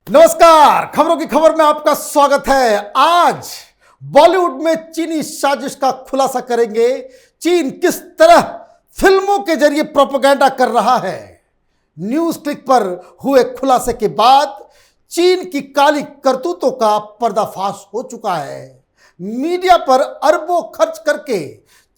नमस्कार, खबरों की खबर में आपका स्वागत है। आज बॉलीवुड में चीनी साजिश का खुलासा करेंगे। चीन किस तरह फिल्मों के जरिए प्रोपेगेंडा कर रहा है। न्यूज क्लिक पर हुए खुलासे के बाद चीन की काली करतूतों का पर्दाफाश हो चुका है। मीडिया पर अरबों खर्च करके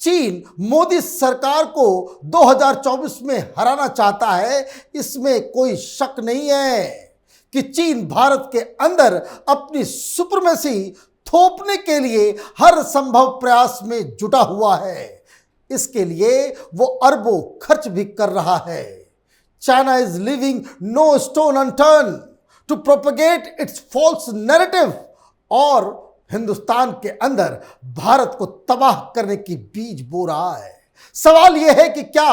चीन मोदी सरकार को 2024 में हराना चाहता है। इसमें कोई शक नहीं है कि चीन भारत के अंदर अपनी सुप्रीमेसी थोपने के लिए हर संभव प्रयास में जुटा हुआ है। इसके लिए वो अरबों खर्च भी कर रहा है। China is leaving no stone unturned to propagate its false narrative और हिंदुस्तान के अंदर भारत को तबाह करने की बीज बो रहा है। सवाल यह है कि क्या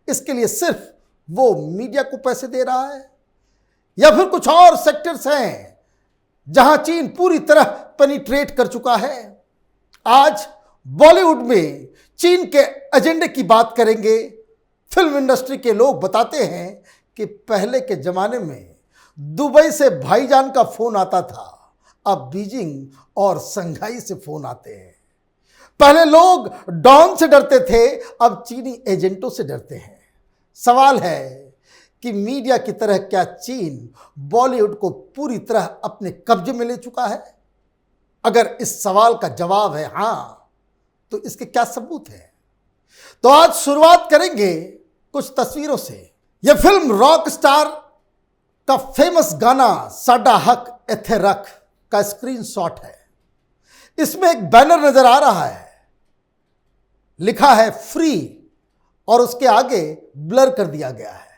इसके लिए सिर्फ वो मीडिया को पैसे दे रहा है या फिर कुछ और सेक्टर्स हैं जहां चीन पूरी तरह पेनिट्रेट कर चुका है। आज बॉलीवुड में चीन के एजेंडे की बात करेंगे। फिल्म इंडस्ट्री के लोग बताते हैं कि पहले के जमाने में दुबई से भाईजान का फोन आता था, अब बीजिंग और संघाई से फोन आते हैं। पहले लोग डॉन से डरते थे, अब चीनी एजेंटों से डरते हैं। सवाल है कि मीडिया की तरह क्या चीन बॉलीवुड को पूरी तरह अपने कब्जे में ले चुका है? अगर इस सवाल का जवाब है हां, तो इसके क्या सबूत हैं? तो आज शुरुआत करेंगे कुछ तस्वीरों से। यह फिल्म रॉक स्टार का फेमस गाना साडा हक इत्थे रख का स्क्रीनशॉट है। इसमें एक बैनर नजर आ रहा है, लिखा है फ्री और उसके आगे ब्लर कर दिया गया है।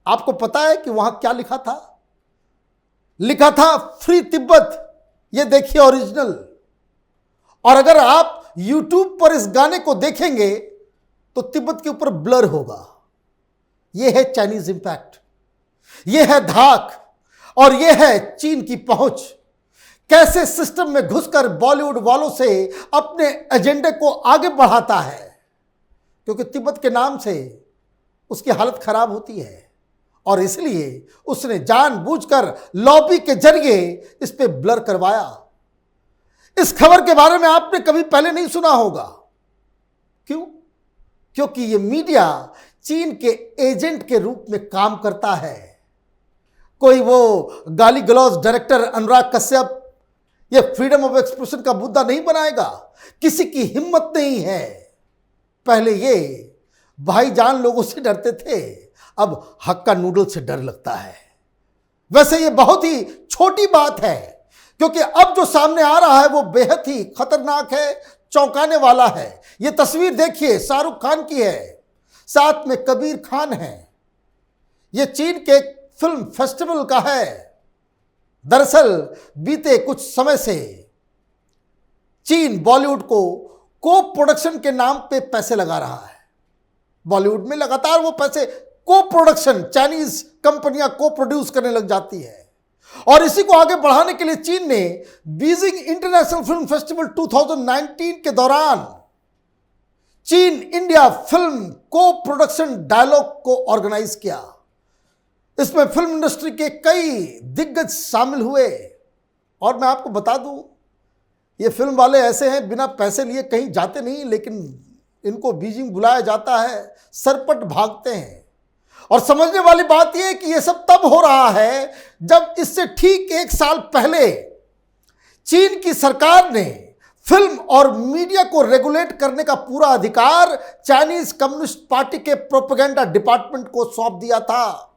आपको पता है कि वहां क्या लिखा था? लिखा था फ्री तिब्बत। ये देखिए ओरिजिनल। और अगर आप YouTube पर इस गाने को देखेंगे तो तिब्बत के ऊपर ब्लर होगा। यह है चाइनीज इंपैक्ट, यह है धाक और यह है चीन की पहुंच। कैसे सिस्टम में घुसकर बॉलीवुड वालों से अपने एजेंडे को आगे बढ़ाता है, क्योंकि तिब्बत के नाम से उसकी हालत खराब होती है और इसलिए उसने जानबूझकर लॉबी के जरिए इस पे ब्लर करवाया। इस खबर के बारे में आपने कभी पहले नहीं सुना होगा। क्यों? क्योंकि ये मीडिया चीन के एजेंट के रूप में काम करता है। कोई वो गाली गलौज डायरेक्टर अनुराग कश्यप ये फ्रीडम ऑफ एक्सप्रेशन का मुद्दा नहीं बनाएगा। किसी की हिम्मत नहीं है। पहले ये भाईजान लोगों से डरते थे, अब हक्का नूडल से डर लगता है। वैसे ये बहुत ही छोटी बात है, क्योंकि अब जो सामने आ रहा है वो बेहद ही खतरनाक है, चौंकाने वाला है। ये तस्वीर देखिए, शाहरुख खान की है, साथ में कबीर खान है। ये चीन के फिल्म फेस्टिवल का है। दरअसल बीते कुछ समय से चीन बॉलीवुड को प्रोडक्शन के नाम पे पैसे लगा रहा है। बॉलीवुड में लगातार वो पैसे को प्रोडक्शन, चाइनीज कंपनियां को प्रोड्यूस करने लग जाती है और इसी को आगे बढ़ाने के लिए चीन ने बीजिंग इंटरनेशनल फिल्म फेस्टिवल 2019 के दौरान चीन इंडिया फिल्म को प्रोडक्शन डायलॉग को ऑर्गेनाइज किया। इसमें फिल्म इंडस्ट्री के कई दिग्गज शामिल हुए और मैं आपको बता दूं, ये फिल्म वाले ऐसे हैं, बिना पैसे लिए कहीं जाते नहीं, लेकिन इनको बीजिंग बुलाया जाता है, सरपट भागते हैं। और समझने वाली बात यह है कि यह सब तब हो रहा है जब इससे ठीक एक साल पहले चीन की सरकार ने फिल्म और मीडिया को रेगुलेट करने का पूरा अधिकार चाइनीज कम्युनिस्ट पार्टी के प्रोपेगेंडा डिपार्टमेंट को सौंप दिया था।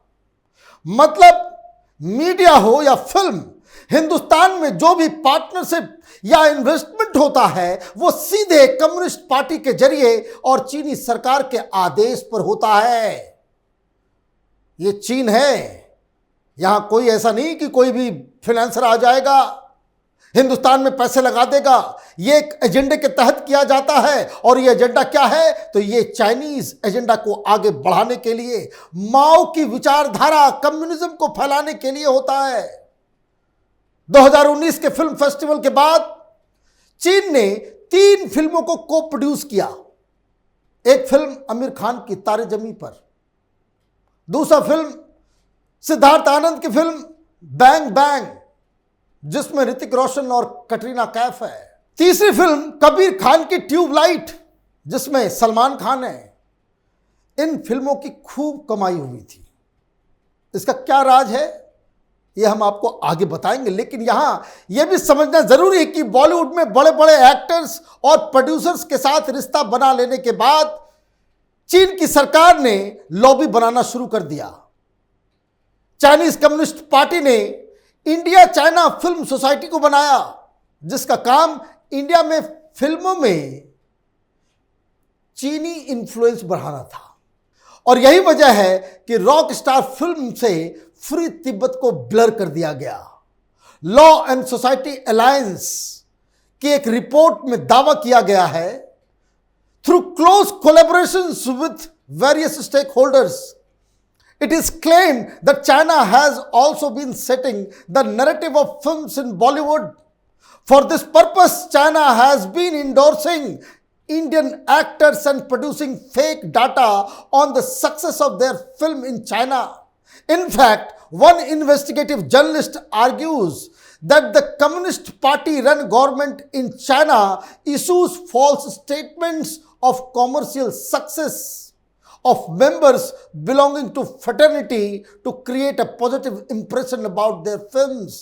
मतलब मीडिया हो या फिल्म, हिंदुस्तान में जो भी पार्टनरशिप या इन्वेस्टमेंट होता है वो सीधे कम्युनिस्ट पार्टी के जरिए और चीनी सरकार के आदेश पर होता है। ये चीन है, यहां कोई ऐसा नहीं कि कोई भी फाइनेंसर आ जाएगा, हिंदुस्तान में पैसे लगा देगा। ये एक एजेंडे के तहत किया जाता है और ये एजेंडा क्या है? तो ये चाइनीज एजेंडा को आगे बढ़ाने के लिए, माओ की विचारधारा, कम्युनिज्म को फैलाने के लिए होता है। 2019 के फिल्म फेस्टिवल के बाद चीन ने 3 फिल्मों को प्रोड्यूस किया। एक फिल्म आमिर खान की तारे जमी पर, दूसरा फिल्म सिद्धार्थ आनंद की फिल्म बैंग बैंग, जिसमें ऋतिक रोशन और कटरीना कैफ है। तीसरी फिल्म कबीर खान की ट्यूबलाइट, जिसमें सलमान खान है। इन फिल्मों की खूब कमाई हुई थी। इसका क्या राज है यह हम आपको आगे बताएंगे, लेकिन यहां यह भी समझना जरूरी है कि बॉलीवुड में बड़े बड़े एक्टर्स और प्रोड्यूसर्स के साथ रिश्ता बना लेने के बाद चीन की सरकार ने लॉबी बनाना शुरू कर दिया। चाइनीज कम्युनिस्ट पार्टी ने इंडिया चाइना फिल्म सोसाइटी को बनाया, जिसका काम इंडिया में फिल्मों में चीनी इन्फ्लुएंस बढ़ाना था। और यही वजह है कि रॉक स्टार फिल्म से फ्री तिब्बत को ब्लर कर दिया गया। लॉ एंड सोसाइटी अलायंस की एक रिपोर्ट में दावा किया गया है, through close collaborations with various stakeholders, it is claimed that China has also been setting the narrative of films in Bollywood. For this purpose, China has been endorsing Indian actors and producing fake data on the success of their film in China. In fact, one investigative journalist argues that the Communist Party-run government in China issues false statements of commercial success of members belonging to fraternity to create a positive impression about their films.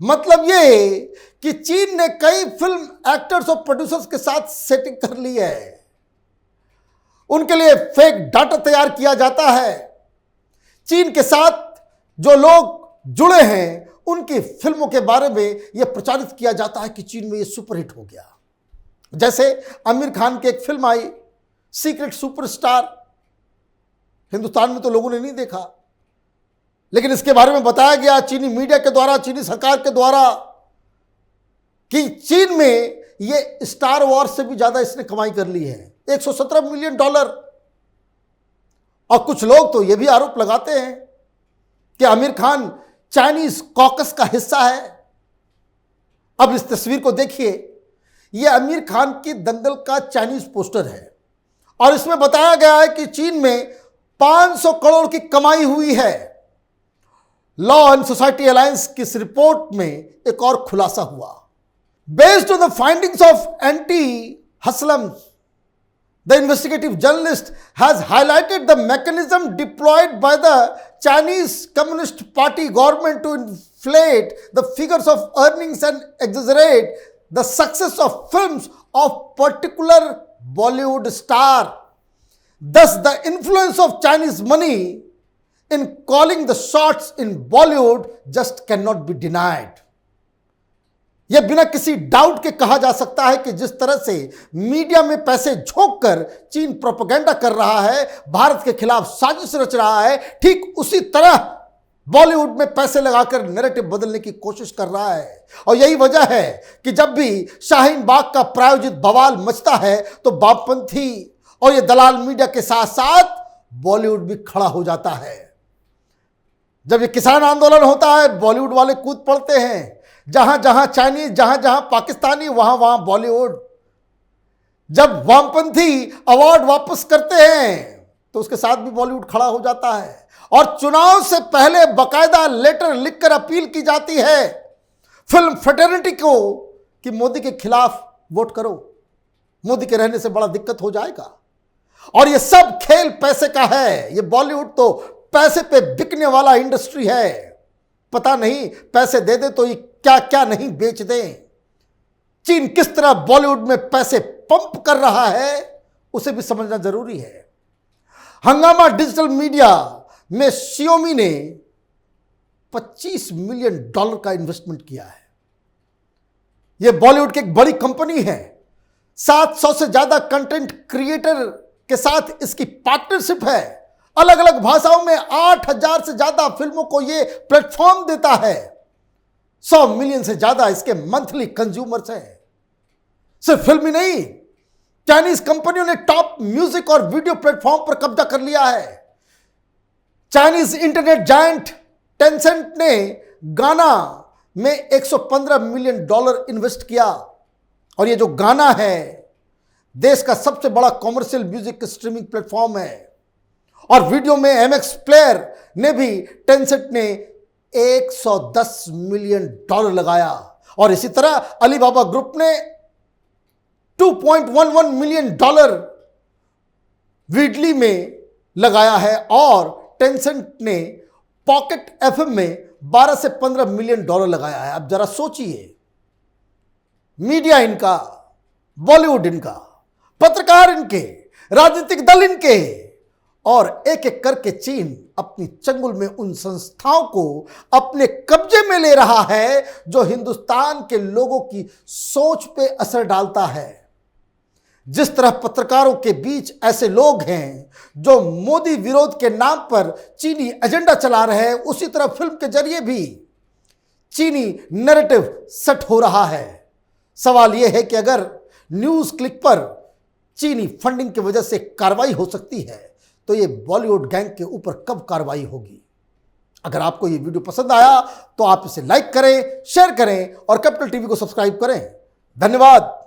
मतलब ये कि चीन ने कई film actors और producers के साथ setting कर ली है। उनके लिए फेक डाटा तैयार किया जाता है। चीन के साथ जो लोग जुड़े हैं उनकी फिल्मों के बारे में यह प्रचारित किया जाता है कि चीन में यह सुपरहिट हो गया। जैसे आमिर खान की एक फिल्म आई सीक्रेट सुपरस्टार, हिंदुस्तान में तो लोगों ने नहीं देखा, लेकिन इसके बारे में बताया गया चीनी मीडिया के द्वारा, चीनी सरकार के द्वारा, कि चीन में ये स्टार वॉर्स से भी ज्यादा इसने कमाई कर ली है, $117 मिलियन। और कुछ लोग तो ये भी आरोप लगाते हैं कि आमिर खान चाइनीज कॉकस का हिस्सा है। अब इस तस्वीर को देखिए, यह आमिर खान की दंगल का चाइनीज पोस्टर है और इसमें बताया गया है कि चीन में 500 करोड़ की कमाई हुई है। लॉ एंड सोसाइटी अलायंस की इस रिपोर्ट में एक और खुलासा हुआ। Based on the findings of Andy Haslam, the investigative journalist has highlighted the mechanism deployed by the Chinese communist party government to inflate the figures of earnings and exaggerate the success of films of particular Bollywood star. Thus, the influence of Chinese money in calling the shots in Bollywood just cannot be denied. यह बिना किसी doubt के कहा जा सकता है कि जिस तरह से मीडिया में पैसे झोंक कर चीन प्रोपेगेंडा कर रहा है, भारत के खिलाफ साजिश रच रहा है, ठीक उसी तरह बॉलीवुड में पैसे लगाकर नैरेटिव बदलने की कोशिश कर रहा है। और यही वजह है कि जब भी शाहीन बाग का प्रायोजित बवाल मचता है तो वामपंथी और ये दलाल मीडिया के साथ साथ बॉलीवुड भी खड़ा हो जाता है। जब ये किसान आंदोलन होता है, बॉलीवुड वाले कूद पड़ते हैं। जहां जहां चाइनीज, जहां जहां पाकिस्तानी, वहां वहां बॉलीवुड। जब वामपंथी अवार्ड वापस करते हैं तो उसके साथ भी बॉलीवुड खड़ा हो जाता है। और चुनाव से पहले बकायदा लेटर लिखकर अपील की जाती है फिल्म फ्रेटर्निटी को कि मोदी के खिलाफ वोट करो, मोदी के रहने से बड़ा दिक्कत हो जाएगा। और ये सब खेल पैसे का है। ये बॉलीवुड तो पैसे पे बिकने वाला इंडस्ट्री है। पता नहीं पैसे दे दे तो ये क्या क्या नहीं बेच दें। चीन किस तरह बॉलीवुड में पैसे पंप कर रहा है उसे भी समझना जरूरी है। हंगामा डिजिटल मीडिया में Xiaomi ने $25 मिलियन का इन्वेस्टमेंट किया है। यह बॉलीवुड की एक बड़ी कंपनी है। 700 से ज्यादा कंटेंट क्रिएटर के साथ इसकी पार्टनरशिप है। अलग अलग भाषाओं में 8000 से ज्यादा फिल्मों को यह प्लेटफॉर्म देता है। 100 मिलियन से ज्यादा इसके मंथली कंज्यूमर्स हैं। सिर्फ फिल्म ही नहीं, चाइनीज कंपनियों ने टॉप म्यूजिक और वीडियो प्लेटफॉर्म पर कब्जा कर लिया है। चाइनीज इंटरनेट जायंट टेंसेंट ने गाना में $115 मिलियन इन्वेस्ट किया। और ये जो गाना है देश का सबसे बड़ा कॉमर्शियल म्यूजिक स्ट्रीमिंग प्लेटफॉर्म है। और वीडियो में MX प्लेयर ने भी टेंसेंट ने $110 मिलियन लगाया। और इसी तरह अलीबाबा ग्रुप ने $2.11 मिलियन वीडली में लगाया है और टेंसेंट ने पॉकेट एफएम में 12 से 15 मिलियन लगाया है। अब जरा सोचिए, मीडिया इनका, बॉलीवुड इनका, पत्रकार इनके, राजनीतिक दल इनके, और एक एक करके चीन अपनी चंगुल में उन संस्थाओं को अपने कब्जे में ले रहा है जो हिंदुस्तान के लोगों की सोच पे असर डालता है। जिस तरह पत्रकारों के बीच ऐसे लोग हैं जो मोदी विरोध के नाम पर चीनी एजेंडा चला रहे हैं, उसी तरह फिल्म के जरिए भी चीनी नैरेटिव सेट हो रहा है। सवाल यह है कि अगर न्यूज क्लिक पर चीनी फंडिंग की वजह से कार्रवाई हो सकती है, तो ये बॉलीवुड गैंग के ऊपर कब कार्रवाई होगी? अगर आपको ये वीडियो पसंद आया तो आप इसे लाइक करें, शेयर करें और कैपिटल टीवी को सब्सक्राइब करें। धन्यवाद।